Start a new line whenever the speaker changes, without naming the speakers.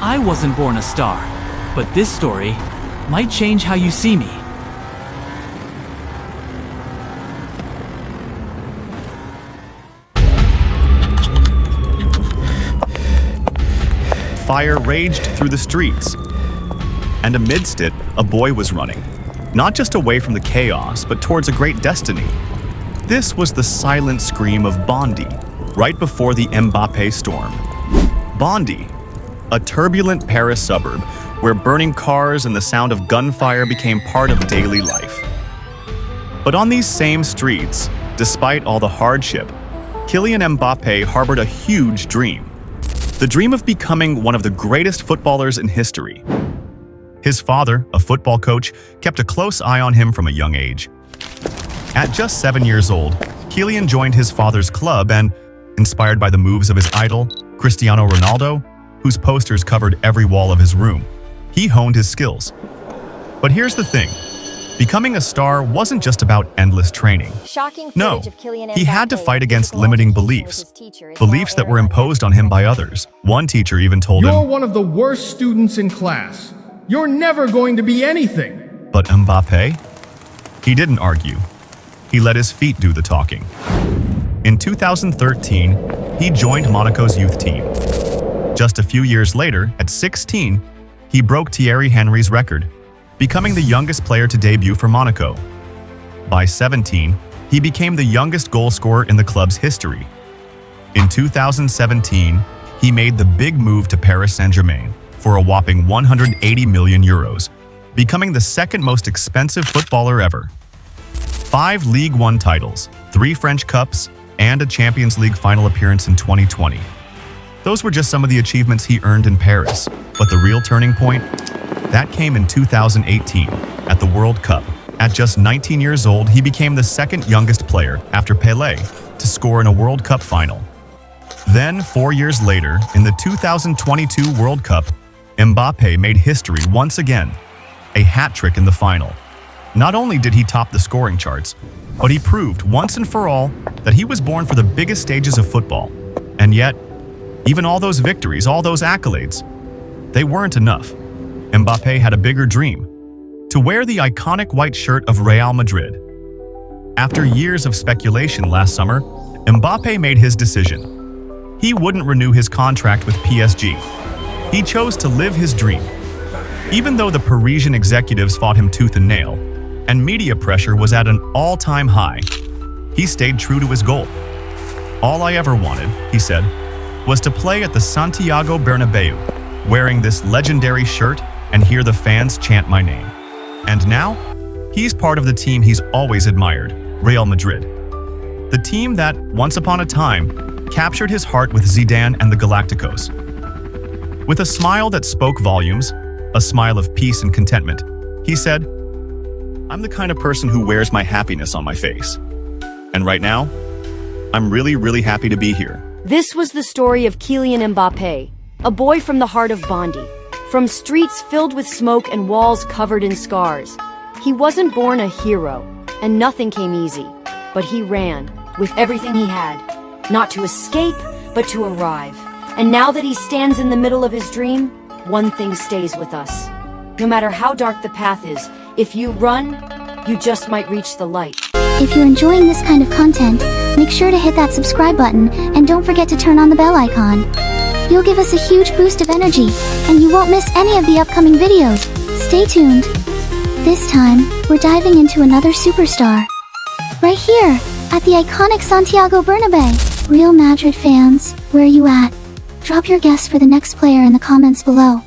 I wasn't born a star, but this story might change how you see me.
Fire raged through the streets, and amidst it, a boy was running, not just away from the chaos, but towards a great destiny. This was the silent scream of Bondy, right before the Mbappé storm. Bondy, a turbulent Paris suburb where burning cars and the sound of gunfire became part of daily life. But on these same streets, despite all the hardship, Kylian Mbappé harbored a huge dream. The dream of becoming one of the greatest footballers in history. His father, a football coach, kept a close eye on him from a young age. At just 7 years old, Kylian joined his father's club and, inspired by the moves of his idol, Cristiano Ronaldo, whose posters covered every wall of his room, he honed his skills. But here's the thing. Becoming a star wasn't just about endless training. No, he had to fight against limiting beliefs, beliefs that were imposed on him by others. One teacher even told him,
"You're one of the worst students in class. You're never going to be anything."
But Mbappé? He didn't argue. He let his feet do the talking. In 2013, he joined Monaco's youth team. Just a few years later, at 16, he broke Thierry Henry's record, becoming the youngest player to debut for Monaco. By 17, he became the youngest goal scorer in the club's history. In 2017, he made the big move to Paris Saint-Germain for a whopping 180 million euros, becoming the second most expensive footballer ever. 5 Ligue 1 titles, 3 French Cups, and a Champions League final appearance in 2020. Those were just some of the achievements he earned in Paris, but the real turning point? That came in 2018, at the World Cup. At just 19 years old, he became the second youngest player, after Pelé, to score in a World Cup final. Then, 4 years later, in the 2022 World Cup, Mbappé made history once again, a hat-trick in the final. Not only did he top the scoring charts, but he proved once and for all that he was born for the biggest stages of football. And yet, even all those victories, all those accolades, they weren't enough. Mbappé had a bigger dream: to wear the iconic white shirt of Real Madrid. After years of speculation last summer, Mbappé made his decision. He wouldn't renew his contract with PSG. He chose to live his dream. Even though the Parisian executives fought him tooth and nail, and media pressure was at an all-time high, he stayed true to his goal. "All I ever wanted," he said, "was to play at the Santiago Bernabeu, wearing this legendary shirt and hear the fans chant my name." And now, he's part of the team he's always admired, Real Madrid. The team that, once upon a time, captured his heart with Zidane and the Galacticos. With a smile that spoke volumes, a smile of peace and contentment, he said, "I'm the kind of person who wears my happiness on my face. And right now, I'm really happy to be here."
This was the story of Kylian Mbappé, a boy from the heart of Bondy, from streets filled with smoke and walls covered in scars. He wasn't born a hero, and nothing came easy, but he ran with everything he had, not to escape, but to arrive. And now that he stands in the middle of his dream, one thing stays with us. No matter how dark the path is, if you run, you just might reach the light.
If you're enjoying this kind of content, make sure to hit that subscribe button and don't forget to turn on the bell icon. You'll give us a huge boost of energy, and you won't miss any of the upcoming videos. Stay tuned. This time, we're diving into another superstar. Right here, at the iconic Santiago Bernabeu. Real Madrid fans, where are you at? Drop your guess for the next player in the comments below.